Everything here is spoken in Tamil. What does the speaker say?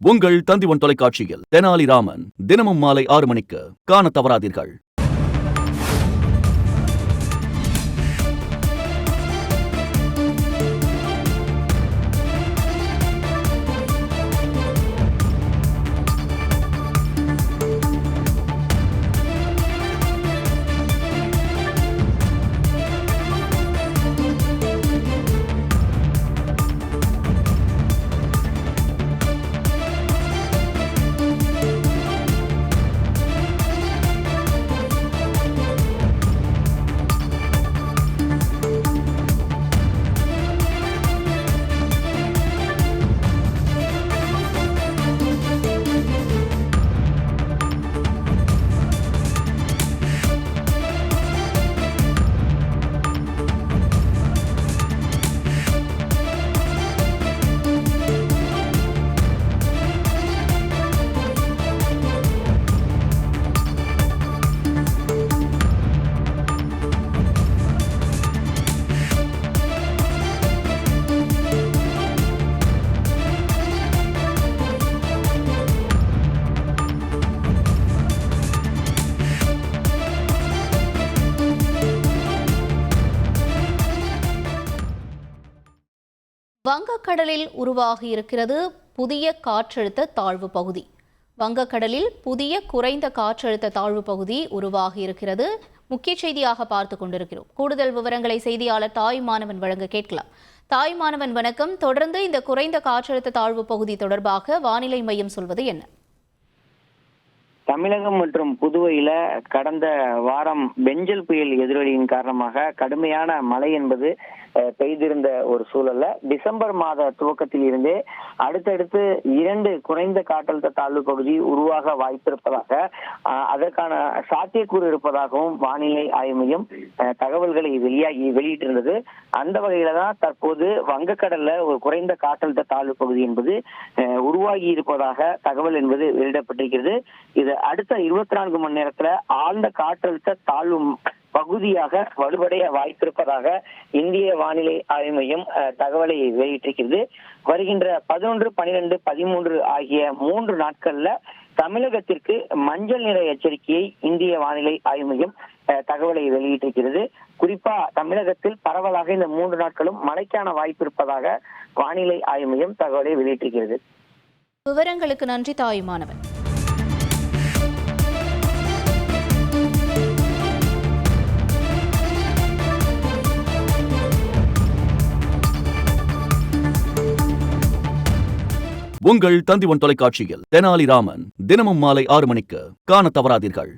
உங்கள் தந்திவன் தொலைக்காட்சியில் தெனாலிராமன் தினமும் மாலை 6 மணிக்கு காணத் தவறாதீர்கள். வங்கக்கடலில் உருவாகி இருக்கிறது புதிய காற்றழுத்த தாழ்வு பகுதி. வங்கக்கடலில் புதிய குறைந்த காற்றழுத்த தாழ்வு பகுதி உருவாகி இருக்கிறது. முக்கிய செய்தியாக பார்த்து கொண்டிருக்கிறோம். கூடுதல் விவரங்களை செய்தியாளர் தாய்மானவன் வழங்க கேட்கலாம். தாய்மானவன் வணக்கம். தொடர்ந்து இந்த குறைந்த காற்றழுத்த தாழ்வு பகுதி தொடர்பாக வானிலை மையம் சொல்வது என்ன? தமிழகம் மற்றும் புதுவையில கடந்த வாரம் பெஞ்சல் புயல் எதிரொலியின் காரணமாக கடுமையான மழை என்பது பெய்திருந்த ஒரு சூழல்ல டிசம்பர் மாத துவக்கத்தில் இருந்தே அடுத்தடுத்து 2 குறைந்த காற்றழுத்த தாழ்வு பகுதி உருவாக வாய்ப்பிருப்பதாக அதற்கான சாத்தியக்கூறு இருப்பதாகவும் வானிலை ஆய்வு மையம் தகவல்களை வெளியிட்டிருந்தது. அந்த வகையில தான் தற்போது வங்கக்கடல்ல ஒரு குறைந்த காற்றழுத்த தாழ்வு பகுதி என்பது உருவாகி இருப்பதாக தகவல் என்பது வெளியிடப்பட்டிருக்கிறது. இது அடுத்த 24 மணி நேரத்துல ஆழ்ந்த காற்றழுத்த தாழ்வு பகுதியாக வலுவடைய வாய்ப்பிருப்பதாக இந்திய வானிலை ஆய்வு மையம் தகவலை வெளியிட்டிருக்கிறது. வருகின்ற 11, 12, 13 ஆகிய 3 நாட்கள்ல தமிழகத்திற்கு மஞ்சள் நிற எச்சரிக்கையை இந்திய வானிலை ஆய்வு மையம் தகவலை வெளியிட்டிருக்கிறது. குறிப்பா தமிழகத்தில் பரவலாக இந்த 3 நாட்களும் மழைக்கான வாய்ப்பு இருப்பதாக வானிலை ஆய்வு மையம் தகவலை வெளியிட்டிருக்கிறது. விவரங்களுக்கு நன்றி தாயுமானவன். உங்கள் தந்திவன் தொலைக்காட்சியில் தெனாலிராமன் தினமும் மாலை 6 மணிக்கு காணத் தவறாதீர்கள்.